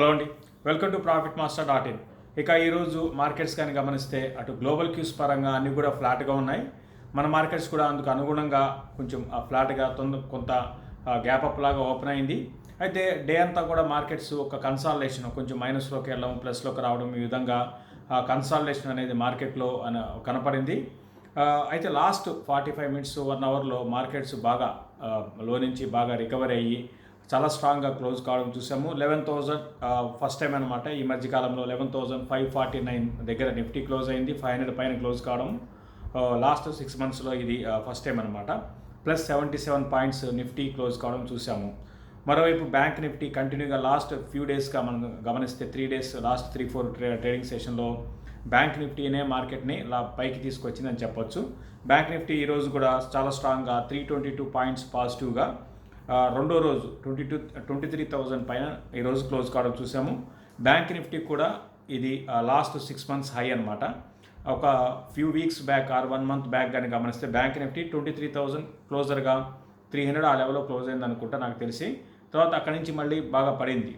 Hello అండి, welcome to profit master dot in. ఇక ఈరోజు మార్కెట్స్ కానీ గమనిస్తే అటు గ్లోబల్ క్యూస్ పరంగా అన్నీ కూడా ఫ్లాట్గా ఉన్నాయి. మన మార్కెట్స్ కూడా అందుకు అనుగుణంగా కొంచెం ఫ్లాట్గా కొంత గ్యాప్ అప్ లాగా ఓపెన్ అయింది. అయితే డే అంతా కూడా మార్కెట్స్ ఒక కన్సాలిడేషన్, కొంచెం మైనస్లోకి వెళ్ళడం, ప్లస్లోకి రావడం, ఈ విధంగా కన్సాలిడేషన్ అనేది మార్కెట్లో కనపడింది. అయితే లాస్ట్ 45 మినిట్స్ 1 అవర్లో మార్కెట్స్ బాగా లో నుంచి బాగా రికవర్ అయ్యి చాలా స్ట్రాంగ్గా క్లోజ్ కావడం చూసాము. 11,000 ఫస్ట్ టైం అనమాట. ఈ మధ్యకాలంలో 11,549 దగ్గర నిఫ్టీ క్లోజ్ అయింది. 500 పైన క్లోజ్ కావడం లాస్ట్ 6 మంత్స్లో ఇది ఫస్ట్ టైం అనమాట. ప్లస్ 77 పాయింట్స్ నిఫ్టీ క్లోజ్ కావడం చూసాము. మరోవైపు బ్యాంక్ నిఫ్టీ కంటిన్యూగా లాస్ట్ ఫ్యూ డేస్గా మనం గమనిస్తే 3 డేస్ లాస్ట్ 3-4 ట్రేడింగ్ సెషన్లో బ్యాంక్ నిఫ్టీనే మార్కెట్ని పైకి తీసుకొచ్చిందని చెప్పొచ్చు. బ్యాంక్ నిఫ్టీ ఈరోజు కూడా చాలా స్ట్రాంగ్గా 322 పాయింట్స్ పాజిటివ్గా రెండో రోజు 23,000 పైన ఈరోజు క్లోజ్ కావడం చూసాము. బ్యాంక్ నిఫ్టీ కూడా ఇది లాస్ట్ 6 మంత్స్ హై అనమాట. ఒక few weeks back or 1 month back కానీ గమనిస్తే బ్యాంక్ నిఫ్టీ 23,000 క్లోజర్గా 300 ఆ లెవెల్లో క్లోజ్ అయింది అనుకుంటా నాకు తెలిసి. తర్వాత అక్కడి నుంచి మళ్ళీ బాగా పడింది.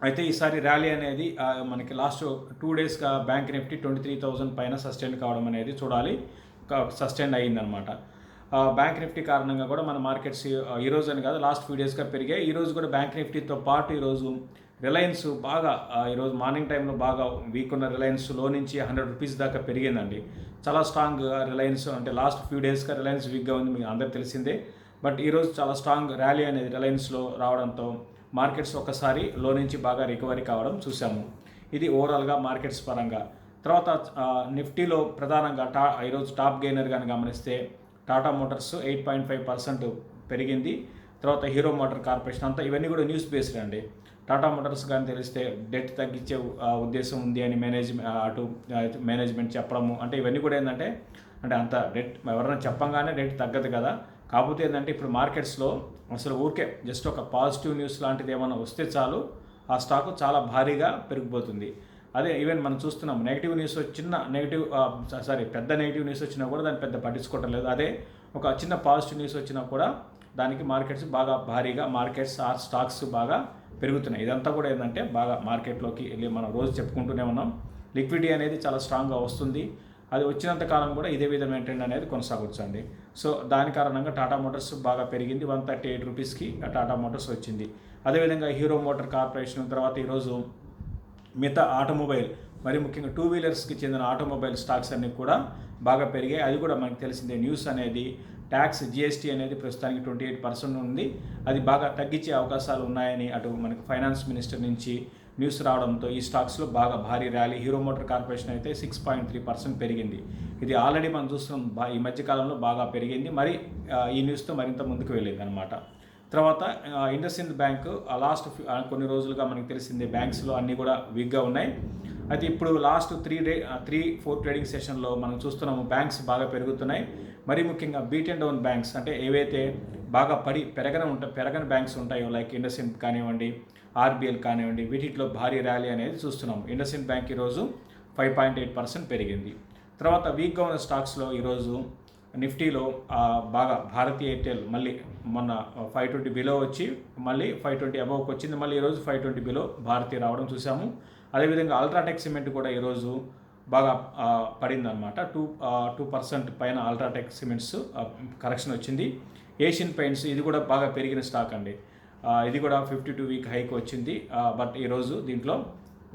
అయితే ఈసారి ర్యాలీ అనేది మనకి లాస్ట్ 2 డేస్గా బ్యాంక్ నిఫ్టీ 23,000 పైన సస్టైన్ కావడం అనేది చూడాలి. సస్టైన్ అయ్యిందనమాట. బ్యాంక్ నిఫ్టీ కారణంగా కూడా మన మార్కెట్స్ ఈరోజు అని కాదు లాస్ట్ ఫ్యూ డేస్గా పెరిగాయి. ఈరోజు కూడా బ్యాంక్ నిఫ్టీతో పాటు ఈరోజు రిలయన్స్ బాగా ఈరోజు మార్నింగ్ టైంలో బాగా వీక్ ఉన్న రిలయన్స్ లో నుంచి 100 రూపీస్ దాకా పెరిగిందండి. చాలా స్ట్రాంగ్ రిలయన్స్, అంటే లాస్ట్ ఫ్యూ డేస్గా రిలయన్స్ వీక్గా ఉంది, మీకు అందరికీ తెలిసిందే. బట్ ఈరోజు చాలా స్ట్రాంగ్ ర్యాలీ అనేది రిలయన్స్లో రావడంతో మార్కెట్స్ ఒకసారి లో నుంచి బాగా రికవరీ కావడం చూసాము. ఇది ఓవరాల్గా మార్కెట్స్ పరంగా. తర్వాత నిఫ్టీలో ప్రధానంగా ఈరోజు టాప్ గెయినర్ కానీ గమనిస్తే టాటా మోటార్స్ 8.5% పెరిగింది. తర్వాత హీరో మోటార్ కార్పొరేషన్ అంతా ఇవన్నీ కూడా న్యూస్ బేస్డ్ అండి. టాటా మోటార్స్ కానీ తెలిస్తే డెట్ తగ్గించే ఉద్దేశం ఉంది అని మేనేజ్మెంట్ చెప్పడము, అంటే ఇవన్నీ కూడా ఏంటంటే అంత డెట్ ఎవరైనా చెప్పంగానే డెట్ తగ్గదు కదా. కాకపోతే ఏంటంటే ఇప్పుడు మార్కెట్స్లో అసలు ఊరికే జస్ట్ ఒక పాజిటివ్ న్యూస్ లాంటిది ఏమైనా వస్తే చాలు ఆ స్టాకు చాలా భారీగా పెరిగిపోతుంది. అదే ఈవెన్ మనం చూస్తున్నాం, నెగిటివ్ న్యూస్ పెద్ద నెగిటివ్ న్యూస్ వచ్చినా కూడా దాన్ని పెద్ద పట్టించుకోవటం లేదు. అదే ఒక చిన్న పాజిటివ్ న్యూస్ వచ్చినా కూడా దానికి మార్కెట్స్ బాగా భారీగా స్టాక్స్ బాగా పెరుగుతున్నాయి. ఇదంతా కూడా ఏంటంటే బాగా మార్కెట్లోకి వెళ్ళి మనం రోజు చెప్పుకుంటూనే ఉన్నాం, లిక్విడిటీ అనేది చాలా స్ట్రాంగ్గా వస్తుంది. అది వచ్చినంత కాలం కూడా ఇదే విధమైన ట్రెండ్ అనేది కొనసాగొచ్చండి. సో దాని కారణంగా టాటా మోటార్స్ బాగా పెరిగింది. 138 రూపీస్కి టాటా మోటార్స్ వచ్చింది. అదేవిధంగా హీరో మోటార్ కార్పొరేషన్, తర్వాత ఈరోజు మిగతా ఆటోమొబైల్, మరి ముఖ్యంగా 2 వీలర్స్కి చెందిన ఆటోమొబైల్ స్టాక్స్ అన్నీ కూడా బాగా పెరిగాయి. అది కూడా మనకు తెలిసిందే. న్యూస్ అనేది ట్యాక్స్ జిఎస్టీ అనేది ప్రస్తుతానికి 28% ఉంది. అది బాగా తగ్గించే అవకాశాలు ఉన్నాయని అటు మనకు ఫైనాన్స్ మినిస్టర్ నుంచి న్యూస్ రావడంతో ఈ స్టాక్స్లో బాగా భారీ ర్యాలీ. హీరో మోటార్ కార్పొరేషన్ అయితే 6.3% పెరిగింది. ఇది ఆల్రెడీ మనం చూస్తున్నాం ఈ మధ్యకాలంలో బాగా పెరిగింది. మరి ఈ న్యూస్తో మరింత ముందుకు వెళ్ళింది అనమాట. తర్వాత ఇండస్ఇండ్ బ్యాంక్ లాస్ట్ కొన్ని రోజులుగా మనకు తెలిసిందే బ్యాంక్స్లో అన్నీ కూడా వీక్గా ఉన్నాయి. అయితే ఇప్పుడు లాస్ట్ 3-4 ట్రేడింగ్ సెషన్లో మనం చూస్తున్నాము బ్యాంక్స్ బాగా పెరుగుతున్నాయి. మరీ ముఖ్యంగా బీట్ అండ్ డౌన్ బ్యాంక్స్, అంటే ఏవైతే బాగా పెరగని బ్యాంక్స్ ఉంటాయో లైక్ ఇండస్ఇండ్ కానివ్వండి, ఆర్బిఎల్ కానివ్వండి, వీటిలో భారీ ర్యాలీ అనేది చూస్తున్నాము. ఇండస్ఇండ్ బ్యాంక్ ఈరోజు 5.8% పెరిగింది. తర్వాత వీక్గా ఉన్న స్టాక్స్లో ఈరోజు నిఫ్టీలో బాగా భారతీ ఎయిర్టెల్ మళ్ళీ మొన్న 520 బిలో వచ్చి మళ్ళీ 520 అబవ్కి వచ్చింది. మళ్ళీ ఈరోజు 520 బిలో భారతీ రావడం చూసాము. అదేవిధంగా అల్ట్రాటెక్ సిమెంట్ కూడా ఈరోజు బాగా పడిందనమాట. 2% పైన అల్ట్రాటెక్ సిమెంట్స్ కరెక్షన్ వచ్చింది. ఏషియన్ పెయింట్స్ ఇది కూడా బాగా పెరిగిన స్టాక్ అండి. ఇది కూడా 52 వీక్ హైక్ వచ్చింది. బట్ ఈరోజు దీంట్లో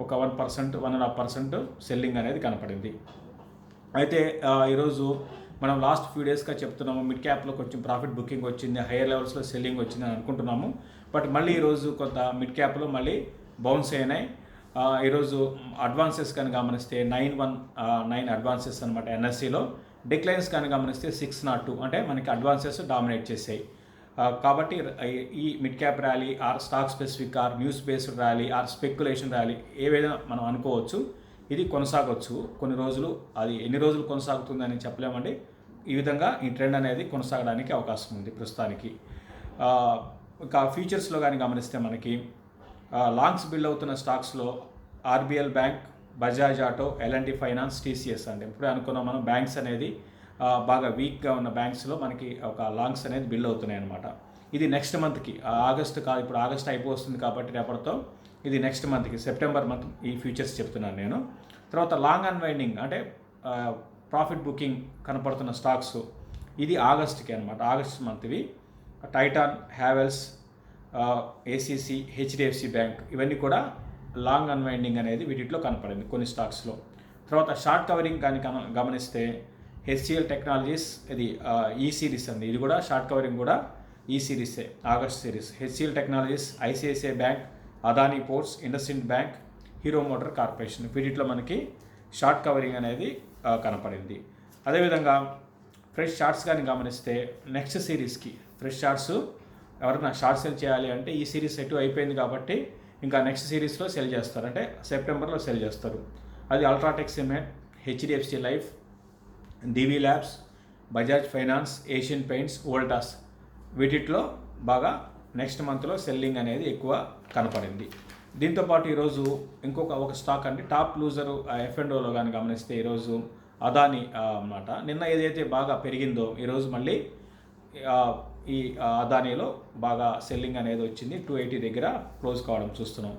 ఒక 1.5% సెల్లింగ్ అనేది కనపడింది. అయితే ఈరోజు మనం లాస్ట్ ఫ్యూ డేస్గా చెప్తున్నాము మిడ్ క్యాప్లో కొంచెం ప్రాఫిట్ బుకింగ్ వచ్చింది, హైయర్ లెవెల్స్లో సెల్లింగ్ వచ్చిందని అనుకుంటున్నాము. బట్ మళ్ళీ ఈరోజు కొంత మిడ్ క్యాప్లో మళ్ళీ బౌన్స్ అయినాయి. ఈరోజు అడ్వాన్సెస్ కానీ గమనిస్తే 919 అడ్వాన్సెస్ అనమాట. ఎన్ఎస్సిలో డిక్లైన్స్ కానీ గమనిస్తే 602, అంటే మనకి అడ్వాన్సెస్ డామినేట్ చేసాయి. కాబట్టి ఈ mid cap rally or stock specific or news based rally or speculation rally ఏవైనా మనం అనుకోవచ్చు. ఇది కొనసాగవచ్చు కొన్ని రోజులు. అది ఎన్ని రోజులు కొనసాగుతుందని చెప్పలేమండి. ఈ విధంగా ఈ ట్రెండ్ అనేది కొనసాగడానికి అవకాశం ఉంది ప్రస్తుతానికి. ఇంకా ఫ్యూచర్స్లో కానీ గమనిస్తే మనకి లాంగ్స్ బిల్డ్ అవుతున్న స్టాక్స్లో RBL bank, Bajaj auto, LNT finance, TCS అండి. ఇప్పుడే అనుకున్నాం మనం బ్యాంక్స్ అనేది బాగా వీక్గా ఉన్న బ్యాంక్స్లో మనకి ఒక లాంగ్స్ అనేది బిల్డ్ అవుతున్నాయి అనమాట. ఇది నెక్స్ట్ మంత్కి ఆగస్ట్ ఇప్పుడు ఆగస్ట్ అయిపోతుంది కాబట్టి రేపటితో ఇది నెక్స్ట్ మంత్కి సెప్టెంబర్ మంత్ ఈ ఫ్యూచర్స్ చెప్తున్నాను నేను. తర్వాత లాంగ్ అన్వైండింగ్ అంటే ప్రాఫిట్ బుకింగ్ కనపడుతున్న స్టాక్స్ ఇది ఆగస్ట్కి అనమాట, ఆగస్ట్ మంత్వి. Titan, Havells, ACC, HDFC bank ఇవన్నీ కూడా లాంగ్ అన్వైండింగ్ అనేది వీటిలో కనపడింది కొన్ని స్టాక్స్లో. తర్వాత షార్ట్ కవరింగ్ కానీ గమనిస్తే హెచ్సిఎల్ టెక్నాలజీస్ ఇది ఈ సిరీస్ అండి, ఇది కూడా షార్ట్ కవరింగ్ కూడా ఈ సిరీసే, August series. HCL technologies, ICICI bank, Adani ports, IndusInd bank, Hero motor corporation వీటిలో మనకి షార్ట్ కవరింగ్ అనేది కనపడింది. అదేవిధంగా ఫ్రెష్ షార్ట్స్ కానీ గమనిస్తే నెక్స్ట్ సిరీస్కి ఫ్రెష్ షార్ట్స్ ఎవరైనా షార్ట్ సెల్ చేయాలి అంటే ఈ సిరీస్ ఎటు అయిపోయింది కాబట్టి ఇంకా నెక్స్ట్ సిరీస్లో సెల్ చేస్తారు, అంటే సెప్టెంబర్లో సెల్ చేస్తారు. అది UltraTech cement, HDFC life, DV labs, Bajaj finance, Asian paints, Voltas వీటిలో బాగా నెక్స్ట్ మంత్లో సెల్లింగ్ అనేది ఎక్కువ కనపడింది. దీంతోపాటు ఈరోజు ఒక స్టాక్ అండి టాప్ లూజరు F&Oలో కానీ గమనిస్తే ఈరోజు అదానీ అన్నమాట. నిన్న ఏదైతే బాగా పెరిగిందో ఈరోజు మళ్ళీ ఈ అదానీలో బాగా సెల్లింగ్ అనేది వచ్చింది. 280 దగ్గర క్లోజ్ కావడం చూస్తున్నాం.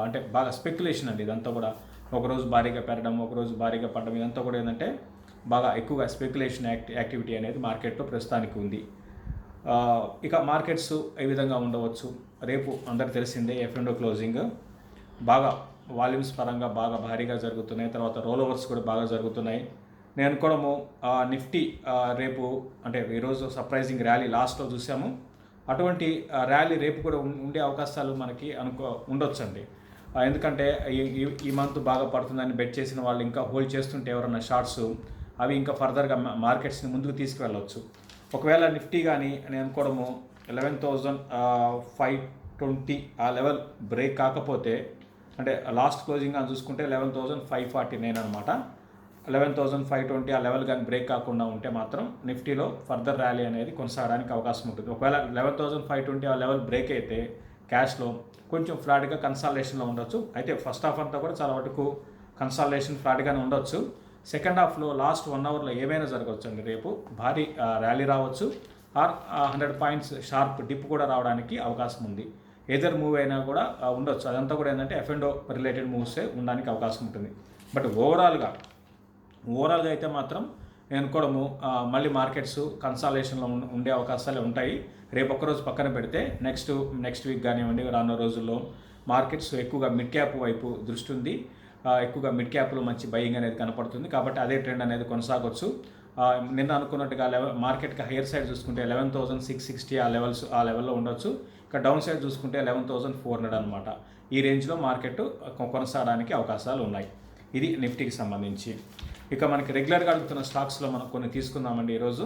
అంటే బాగా స్పెక్యులేషన్ అండి ఇదంతా కూడా. ఒకరోజు భారీగా పెరగడం, ఒకరోజు భారీగా పడడం, ఇదంతా కూడా ఏంటంటే బాగా ఎక్కువగా స్పెక్యులేషన్ యాక్టివిటీ అనేది మార్కెట్లో ప్రస్తుతానికి ఉంది. ఇక మార్కెట్స్ ఏ విధంగా ఉండవచ్చు, రేపు అందరికి తెలిసిందే F&O క్లోజింగ్ బాగా వాల్యూమ్స్ పరంగా బాగా భారీగా జరుగుతున్నాయి. తర్వాత రోల్ ఓవర్స్ కూడా బాగా జరుగుతున్నాయి. నేను అనుకోవడము నిఫ్టీ రేపు అంటే ఈరోజు సర్ప్రైజింగ్ ర్యాలీ లాస్ట్లో చూసాము, అటువంటి ర్యాలీ రేపు కూడా ఉండే అవకాశాలు మనకి ఉండొచ్చండి. ఎందుకంటే ఈ మంత్ బాగా పడుతుందని బెట్ చేసిన వాళ్ళు ఇంకా హోల్డ్ చేస్తుంటే ఎవరన్నా షార్ట్స్ అవి ఇంకా ఫర్దర్గా మార్కెట్స్ని ముందుకు తీసుకువెళ్ళవచ్చు. ఒకవేళ నిఫ్టీ కానీ నేను అనుకోవడము 11,520 ఆ లెవెల్ బ్రేక్ కాకపోతే, అంటే లాస్ట్ క్లోజింగ్ అని చూసుకుంటే 11,549 అనమాట. 11,520 ఆ లెవెల్ కానీ బ్రేక్ కాకుండా ఉంటే మాత్రం నిఫ్టీలో ఫర్దర్ ర్యాలీ అనేది కొనసాగడానికి అవకాశం ఉంటుంది. ఒకవేళ 11,520 ఆ లెవెల్ బ్రేక్ అయితే క్యాష్లో కొంచెం ఫ్లాట్గా కన్సాలిడేషన్లో ఉండొచ్చు. అయితే ఫస్ట్ హాఫ్ అంతా కూడా చాలా వరకు కన్సాలిడేషన్ ఫ్లాట్గానే ఉండొచ్చు. సెకండ్ హాఫ్లో లాస్ట్ 1 అవర్లో ఏమైనా జరగవచ్చు అండి. రేపు భారీ ర్యాలీ రావచ్చు, ఆర్ 100 పాయింట్స్ షార్ప్ డిప్ కూడా రావడానికి అవకాశం ఉంది. ఏదర్ మూవ్ అయినా కూడా ఉండొచ్చు. అదంతా కూడా ఏంటంటే F&O రిలేటెడ్ మూవ్సే ఉండడానికి అవకాశం ఉంటుంది. బట్ ఓవరాల్గా అయితే మాత్రం నేను అనుకోవడము మళ్ళీ మార్కెట్స్ కన్సాలేషన్లో ఉండే అవకాశాలు ఉంటాయి. రేపు ఒక్కరోజు పక్కన పెడితే నెక్స్ట్ వీక్ కానివ్వండి, రానున్న రోజుల్లో మార్కెట్స్ ఎక్కువగా మిడ్ క్యాప్ వైపు దృష్టి ఉంది. ఎక్కువగా మిడ్ క్యాప్లో మంచి బయింగ్ అనేది కనపడుతుంది. కాబట్టి అదే ట్రెండ్ అనేది కొనసాగవచ్చు. నిన్న అనుకున్నట్టుగా మార్కెట్కి హైయర్ సైడ్ చూసుకుంటే 11,660 ఆ లెవెల్లో ఉండొచ్చు. ఇక డౌన్ సైడ్ చూసుకుంటే 11,400 అనమాట. ఈ రేంజ్లో మార్కెట్ కొనసాగడానికి అవకాశాలు ఉన్నాయి. ఇది నిఫ్టీకి సంబంధించి. ఇక మనకి రెగ్యులర్గా అడుగుతున్న స్టాక్స్లో మనం కొన్ని తీసుకుందామండి. ఈరోజు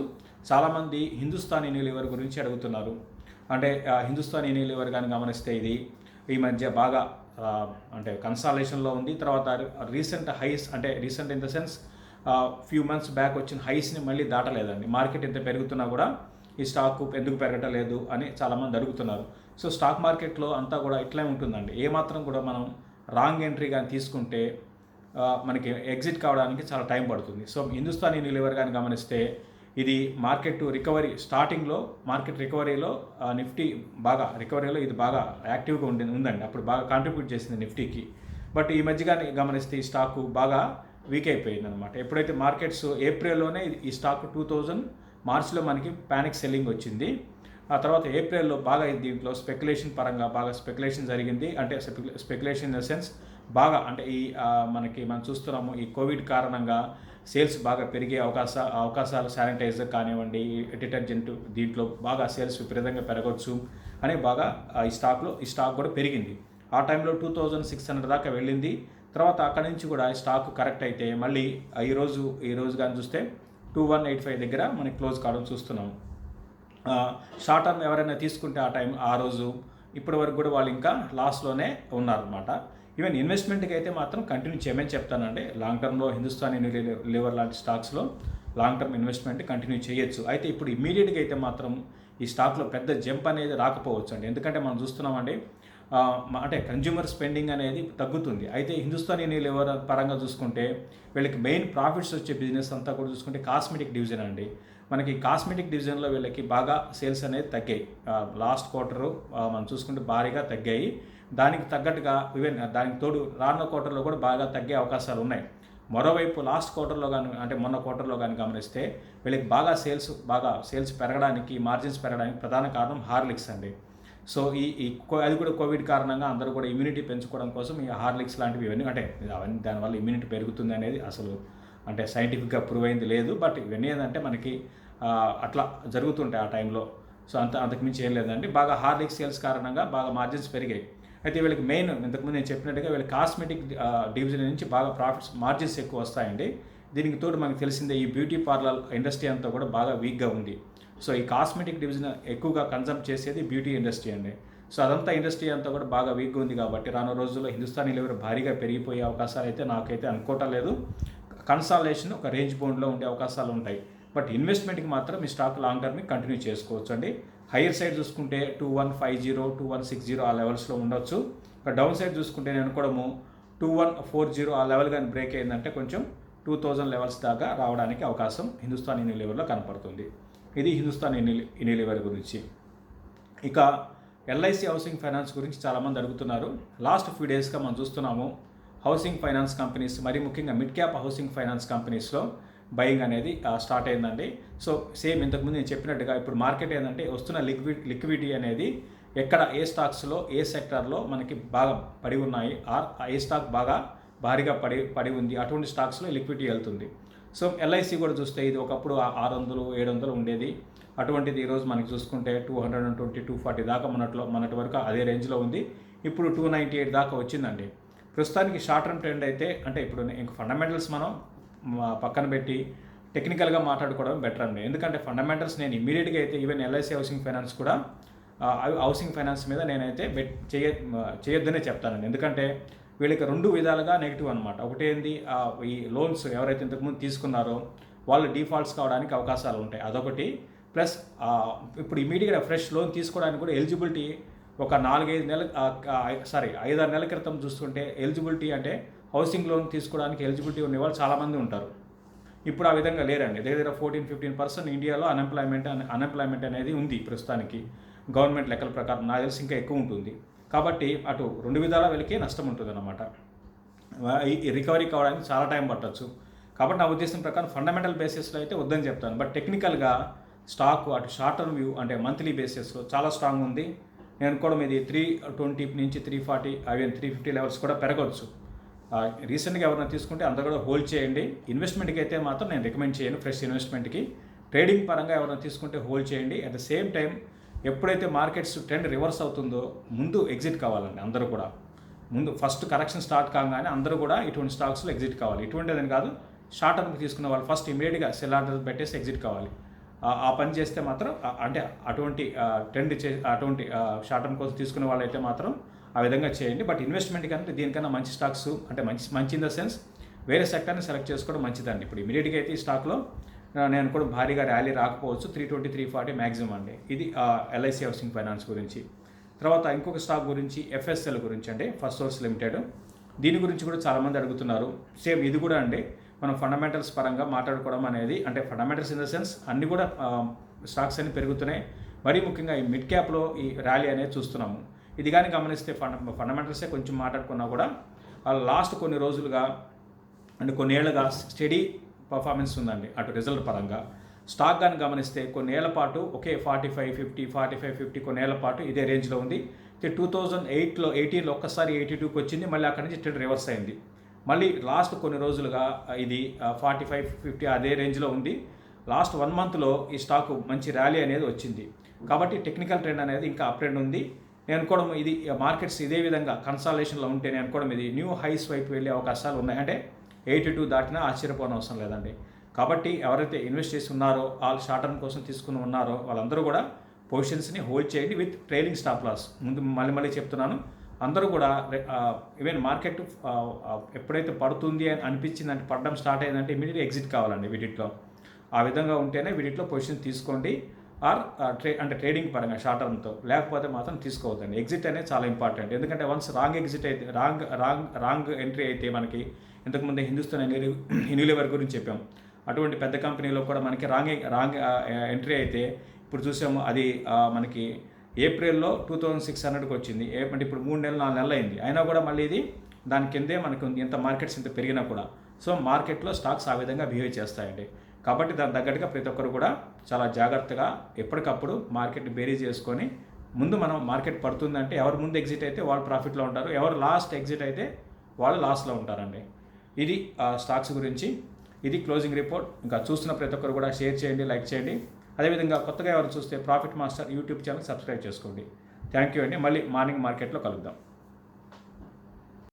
చాలామంది హిందుస్థాన్ యూనిలీవర్ గురించి అడుగుతున్నారు. అంటే హిందుస్థాన్ యూనిలీవర్ కానీ గమనిస్తే ఇది ఈ మధ్య బాగా అంటే కన్సాలేషన్లో ఉంది. తర్వాత రీసెంట్ హైస్, అంటే recent in the sense few months back వచ్చిన హైస్ని మళ్ళీ దాటలేదండి. మార్కెట్ ఎంత పెరుగుతున్నా కూడా ఈ స్టాక్ ఎందుకు పెరగటలేదు అని చాలామంది అడుగుతున్నారు. సో స్టాక్ మార్కెట్లో అంతా కూడా ఇట్లే ఉంటుందండి. ఏమాత్రం కూడా మనం రాంగ్ ఎంట్రీ కానీ తీసుకుంటే మనకి ఎగ్జిట్ కావడానికి చాలా టైం పడుతుంది. సో హిందుస్థాన్ యూనిలీవర్ కానీ గమనిస్తే ఇది మార్కెట్ రికవరీ స్టార్టింగ్లో, మార్కెట్ రికవరీలో నిఫ్టీ బాగా రికవరీలో ఇది బాగా యాక్టివ్గా ఉందండి. అప్పుడు బాగా కాంట్రిబ్యూట్ చేసింది నిఫ్టీకి. బట్ ఈ మధ్యగానే గమనిస్తే ఈ స్టాకు బాగా వీక్ అయిపోయింది అనమాట. ఎప్పుడైతే మార్కెట్స్ ఏప్రిల్లోనే ఈ స్టాక్ 2000 మార్చిలో మనకి ప్యానిక్ సెల్లింగ్ వచ్చింది. ఆ తర్వాత ఏప్రిల్లో బాగా దీంట్లో స్పెక్యులేషన్ పరంగా బాగా స్పెక్యులేషన్ జరిగింది. అంటే స్పెక్యులేషన్ ఇన్ ద సెన్స్ బాగా అంటే మనం చూస్తున్నాము ఈ కోవిడ్ కారణంగా సేల్స్ బాగా పెరిగే అవకాశాలు శానిటైజర్ కానివ్వండి, డిటర్జెంట్ దీంట్లో బాగా సేల్స్ విపరీతంగా పెరగవచ్చు అని బాగా ఈ స్టాక్ కూడా పెరిగింది. ఆ టైంలో 2600 దాకా వెళ్ళింది. తర్వాత అక్కడి నుంచి కూడా ఈ స్టాక్ కరెక్ట్ అయితే మళ్ళీ ఈ రోజు కానీ చూస్తే 2185 దగ్గర మనకి క్లోజ్ కావడం చూస్తున్నాం. షార్ట్ టర్మ్ ఎవరైనా తీసుకుంటే ఆ రోజు ఇప్పటి వరకు కూడా వాళ్ళు ఇంకా లాస్లోనే ఉన్నారనమాట. ఈవెన్ ఇన్వెస్ట్మెంట్కి అయితే మాత్రం కంటిన్యూ చేయమని చెప్తానండి. లాంగ్ టర్మ్లో హిందుస్థాన్ యూనిలీవర్ లాంటి స్టాక్స్లో లాంగ్ టర్మ్ ఇన్వెస్ట్మెంట్ కంటిన్యూ చేయొచ్చు. అయితే ఇప్పుడు ఇమీడియట్గా అయితే మాత్రం ఈ స్టాక్లో పెద్ద జంప్ అనేది రాకపోవచ్చు అండి. ఎందుకంటే మనం చూస్తున్నామండి అంటే కన్జ్యూమర్ స్పెండింగ్ అనేది తగ్గుతుంది. అయితే హిందుస్థాన్ యూనిలీవర్ పరంగా చూసుకుంటే వీళ్ళకి మెయిన్ ప్రాఫిట్స్ వచ్చే బిజినెస్ అంతా కూడా చూసుకుంటే కాస్మెటిక్ డివిజన్ అండి. మనకి కాస్మెటిక్ డివిజన్లో వీళ్ళకి బాగా సేల్స్ అనేది తగ్గాయి. లాస్ట్ క్వార్టరు మనం చూసుకుంటే భారీగా తగ్గాయి. దానికి తగ్గట్టుగా ఈవెన్ దానికి తోడు రానున్న క్వార్టర్లో కూడా బాగా తగ్గే అవకాశాలు ఉన్నాయి. మరోవైపు లాస్ట్ క్వార్టర్లో కానీ అంటే మొన్న క్వార్టర్లో కానీ గమనిస్తే వీళ్ళకి బాగా సేల్స్ పెరగడానికి, మార్జిన్స్ పెరగడానికి ప్రధాన కారణం హార్లిక్స్ అండి. సో అది కూడా కోవిడ్ కారణంగా అందరూ కూడా ఇమ్యూనిటీ పెంచుకోవడం కోసం ఈ హార్లిక్స్ లాంటివి ఇవన్నీ అంటే అవన్నీ దానివల్ల ఇమ్యూనిటీ పెరుగుతుంది అనేది అసలు అంటే సైంటిఫిక్గా ప్రూవ్ అయింది లేదు. బట్ ఇవన్నీ ఏంటంటే మనకి అట్లా జరుగుతుంటాయి ఆ టైంలో. సో అంతకుమించి ఏం లేదండి. బాగా హార్లిక్స్ సేల్స్ కారణంగా బాగా మార్జిన్స్ పెరిగాయి. అయితే వీళ్ళకి మెయిన్ ఇంతకుముందు నేను చెప్పినట్టుగా వీళ్ళకి కాస్మెటిక్ డివిజన్ నుంచి బాగా ప్రాఫిట్స్ మార్జిన్స్ ఎక్కువ వస్తాయండి. దీనికి తోడు మనకు తెలిసిందే ఈ బ్యూటీ పార్లర్ ఇండస్ట్రీ అంతా కూడా బాగా వీక్గా ఉంది. సో ఈ కాస్మెటిక్ డివిజన్ ఎక్కువగా కన్సమ్ చేసేది బ్యూటీ ఇండస్ట్రీ అండి. సో అదంతా ఇండస్ట్రీ అంతా కూడా బాగా వీక్గా ఉంది కాబట్టి రాను రోజుల్లో హిందుస్థాన్ యూనిలివర్ భారీగా పెరిగిపోయే అవకాశాలు అయితే నాకైతే అనుకోవటం లేదు. కన్సాలేషన్ ఒక రేంజ్ బౌండ్లో ఉండే అవకాశాలు ఉంటాయి. బట్ ఇన్వెస్ట్మెంట్కి మాత్రం ఈ స్టాక్ లాంగ్ టర్మ్కి కంటిన్యూ చేసుకోవచ్చు అండి. హైయర్ సైడ్ చూసుకుంటే 2150, 2160 ఆ లెవెల్స్లో ఉండొచ్చు. ఇక డౌన్ సైడ్ చూసుకుంటే నేను అనుకోవడము 2140 ఆ లెవెల్ కానీ బ్రేక్ అయిందంటే కొంచెం 2000 లెవెల్స్ దాకా రావడానికి అవకాశం హిందుస్థాన్ యూనిలివర్లో కనపడుతుంది. ఇది హిందుస్థాన్ యూనిలివర్ గురించి. ఇక ఎల్ఐసి హౌసింగ్ ఫైనాన్స్ గురించి చాలామంది అడుగుతున్నారు. లాస్ట్ ఫ్యూ డేస్గా మనం చూస్తున్నాము హౌసింగ్ ఫైనాన్స్ కంపెనీస్, మరీ ముఖ్యంగా మిడ్ క్యాప్ హౌసింగ్ ఫైనాన్స్ కంపెనీస్లో బయింగ్ అనేది స్టార్ట్ అయిందండి. సో సేమ్ ఇంతకుముందు నేను చెప్పినట్టుగా ఇప్పుడు మార్కెట్ ఏంటంటే వస్తున్న లిక్విడిటీ అనేది ఎక్కడ ఏ స్టాక్స్లో ఏ సెక్టార్లో మనకి బాగా పడి ఉన్నాయి, ఏ స్టాక్ బాగా భారీగా పడి ఉంది, అటువంటి స్టాక్స్లో లిక్విడిటీ వెళ్తుంది. సో ఎల్ఐసి కూడా చూస్తే ఇది ఒకప్పుడు 600, 700 ఉండేది. అటువంటిది ఈరోజు మనకి చూసుకుంటే 220, 240 దాకా మొన్నటి వరకు అదే రేంజ్లో ఉంది. ఇప్పుడు 298 దాకా వచ్చిందండి. ప్రస్తుతానికి షార్ట్ టర్మ్ ట్రెండ్ అయితే అంటే ఇప్పుడు ఇంక ఫండమెంటల్స్ మనం పక్కన పెట్టి టెక్నికల్గా మాట్లాడుకోవడం బెటర్ అండి. ఎందుకంటే ఫండమెంటల్స్ నేను ఇమీడియట్గా అయితే ఈవెన్ ఎల్ఐసి హౌసింగ్ ఫైనాన్స్ కూడా హౌసింగ్ ఫైనాన్స్ మీద నేనైతే చేయొద్దనే చెప్తానండి. ఎందుకంటే వీళ్ళకి 2 విధాలుగా నెగిటివ్ అనమాట. ఒకటేంది ఈ లోన్స్ ఎవరైతే ఇంతకుముందు తీసుకున్నారో వాళ్ళు డిఫాల్ట్స్ కావడానికి అవకాశాలు ఉంటాయి, అదొకటి. ప్లస్ ఇప్పుడు ఇమీడియట్గా ఫ్రెష్ లోన్ తీసుకోవడానికి కూడా ఎలిజిబిలిటీ ఒక 5-6 నెలల క్రితం చూస్తుంటే ఎలిజిబిలిటీ అంటే హౌసింగ్ లోన్ తీసుకోవడానికి ఎలిజిబిలిటీ ఉన్న వాళ్ళు చాలామంది ఉంటారు. ఇప్పుడు ఆ విధంగా లేరండి. దగ్గర 14-15% ఇండియాలో అన్ఎంప్లాయ్మెంట్ అనేది ఉంది ప్రస్తుతానికి గవర్నమెంట్ లెక్కల ప్రకారం. నాకు తెలిసి ఇంకా ఎక్కువ ఉంటుంది. కాబట్టి అటు 2 విధాల వెళ్ళి నష్టం ఉంటుంది అన్నమాట. ఈ రికవరీ కావడానికి చాలా టైం పట్టవచ్చు. కాబట్టి నా ఉద్దేశం ప్రకారం ఫండమెంటల్ బేసిస్లో అయితే వద్దని చెప్తాను. బట్ టెక్నికల్గా స్టాక్ అటు షార్ట్ టర్మ్ వ్యూ అంటే మంత్లీ బేసిస్లో చాలా స్ట్రాంగ్ ఉంది. నేను అనుకోవడం ఇది 320 నుంచి 340 అవన్ 350 లెవెల్స్ కూడా పెరగవచ్చు. రీసెంట్గా ఎవరైనా తీసుకుంటే అందరూ కూడా హోల్డ్ చేయండి. ఇన్వెస్ట్మెంట్కి అయితే మాత్రం నేను రికమెండ్ చేయను. ఫ్రెష్ ఇన్వెస్ట్మెంట్కి ట్రేడింగ్ పరంగా ఎవరైనా తీసుకుంటే హోల్డ్ చేయండి. అట్ ద సేమ్ టైం ఎప్పుడైతే మార్కెట్స్ ట్రెండ్ రివర్స్ అవుతుందో ముందు ఎగ్జిట్ కావాలండి. అందరూ కూడా ముందు ఫస్ట్ కరెక్షన్ స్టార్ట్ కాగానే అందరూ కూడా ఇటువంటి స్టాక్స్లో ఎగ్జిట్ కావాలి. ఇటువంటిదని కాదు, షార్ట్ టర్మ్కి తీసుకున్న వాళ్ళు ఫస్ట్ ఇమీడియట్గా సెల్ ఆర్డర్ పెట్టేసి ఎగ్జిట్ కావాలి. ఆ పని చేస్తే మాత్రం అంటే అటువంటి అటువంటి షార్ట్ టర్మ్ కోసం తీసుకునే వాళ్ళైతే మాత్రం ఆ విధంగా చేయండి. బట్ ఇన్వెస్ట్మెంట్ కంటే దీనికన్నా మంచి స్టాక్స్ అంటే మంచి ఇన్ ద సెన్స్ వేరే సెక్టర్ని సెలెక్ట్ చేసుకోవడం మంచిదండి. ఇప్పుడు ఇమీడియట్గా అయితే ఈ స్టాక్లో నేను కూడా భారీగా ర్యాలీ రాకపోవచ్చు. 320, 340 మ్యాక్సిమం అండి. ఇది ఎల్ఐసి హౌసింగ్ ఫైనాన్స్ గురించి. తర్వాత ఇంకొక స్టాక్ గురించి ఎఫ్ఎస్ఎల్ గురించి అండి, ఫస్ట్ సోర్స్ లిమిటెడ్. దీని గురించి కూడా చాలామంది అడుగుతున్నారు. సేమ్ ఇది కూడా అండి మనం ఫండమెంటల్స్ పరంగా మాట్లాడుకోవడం అనేది అంటే ఫండమెంటల్స్ ఇన్ ద సెన్స్ అన్నీ కూడా స్టాక్స్ అన్ని పెరుగుతున్నాయి. మరీ ముఖ్యంగా ఈ మిడ్ క్యాప్లో ఈ ర్యాలీ అనేది చూస్తున్నాము. ఇది కానీ గమనిస్తే ఫండమెంటల్సే కొంచెం మాట్లాడుకున్నా కూడా లాస్ట్ కొన్ని రోజులుగా అంటే కొన్ని ఏళ్ళుగా స్టడీ పర్ఫార్మెన్స్ ఉందండి. అటు రిజల్ట్ పరంగా స్టాక్ కానీ గమనిస్తే కొన్ని ఏళ్ల పాటు ఒకే 45-50, 45-50 కొన్ని ఏళ్ల పాటు ఇదే రేంజ్లో ఉంది. 2018లో ఒక్కసారి 82కి వచ్చింది. మళ్ళీ అక్కడి నుంచి ట్రెండ్ రివర్స్ అయింది. మళ్ళీ లాస్ట్ కొన్ని రోజులుగా ఇది 45-50 అదే రేంజ్లో ఉంది. లాస్ట్ 1 మంత్లో ఈ స్టాక్ మంచి ర్యాలీ అనేది వచ్చింది. కాబట్టి టెక్నికల్ ట్రెండ్ అనేది ఇంకా అప్ ట్రెండ్ ఉంది. నేను అనుకోవడం ఇది మార్కెట్స్ ఇదే విధంగా కన్సాలేషన్లో ఉంటే నేను అనుకోవడం ఇది న్యూ హైస్ వైపు వెళ్ళే అవకాశాలు ఉన్నాయి. అంటే 82 దాటినా ఆశ్చర్యపోనవసరం లేదండి. కాబట్టి ఎవరైతే ఇన్వెస్ట్ చేసి ఉన్నారో వాళ్ళు షార్ట్ టర్మ్ కోసం తీసుకుని ఉన్నారో వాళ్ళందరూ కూడా పొజిషన్స్ని హోల్డ్ చేయండి విత్ ట్రైలింగ్ స్టాప్ లాస్. ముందు మళ్ళీ చెప్తున్నాను, అందరూ కూడా ఈవెన్ మార్కెట్ ఎప్పుడైతే పడుతుంది అని అనిపించింది అంటే పడడం స్టార్ట్ అయిందంటే ఇమీడియట్గా ఎగ్జిట్ కావాలండి వీటిలో. ఆ విధంగా ఉంటేనే వీటిలో పొజిషన్ తీసుకోండి. అంటే ట్రేడింగ్ పరంగా షార్ట్ టర్మ్తో, లేకపోతే మాత్రం తీసుకోవద్దండి. ఎగ్జిట్ అనేది చాలా ఇంపార్టెంట్. ఎందుకంటే వన్స్ రాంగ్ ఎగ్జిట్ అయితే రాంగ్ ఎంట్రీ అయితే మనకి ఇంతకుముందు హిందుస్థాన్ యూనిలివర్ గురించి చెప్పాం. అటువంటి పెద్ద కంపెనీలో కూడా మనకి రాంగ్ ఎంట్రీ అయితే ఇప్పుడు చూసాము అది మనకి ఏప్రిల్లో 2600కి వచ్చింది. అంటే ఇప్పుడు 3 నెలలు 4 నెలలు అయింది. అయినా కూడా మళ్ళీ ఇది దాని కిందే మనకు ఇంత మార్కెట్స్ ఇంత పెరిగినా కూడా. సో మార్కెట్లో స్టాక్స్ ఆ విధంగా బిహేవ్ చేస్తాయండి. కాబట్టి దాని తగ్గట్టుగా ప్రతి ఒక్కరు కూడా చాలా జాగ్రత్తగా ఎప్పటికప్పుడు మార్కెట్ని బేరీజ్ చేసుకొని ముందు మనం మార్కెట్ పడుతుందంటే ఎవరు ముందు ఎగ్జిట్ అయితే వాళ్ళు ప్రాఫిట్లో ఉంటారు, ఎవరు లాస్ట్ ఎగ్జిట్ అయితే వాళ్ళు లాస్లో ఉంటారండి. ఇది స్టాక్స్ గురించి. ఇది క్లోజింగ్ రిపోర్ట్. ఇంకా చూస్తున్న ప్రతి ఒక్కరు కూడా షేర్ చేయండి, లైక్ చేయండి. అదేవిధంగా కొత్తగా ఎవరు చూస్తే profit master YouTube channel subscribe చేసుకోండి. థ్యాంక్ యూ అండి. మళ్ళీ మార్నింగ్ మార్కెట్లో కలుద్దాం.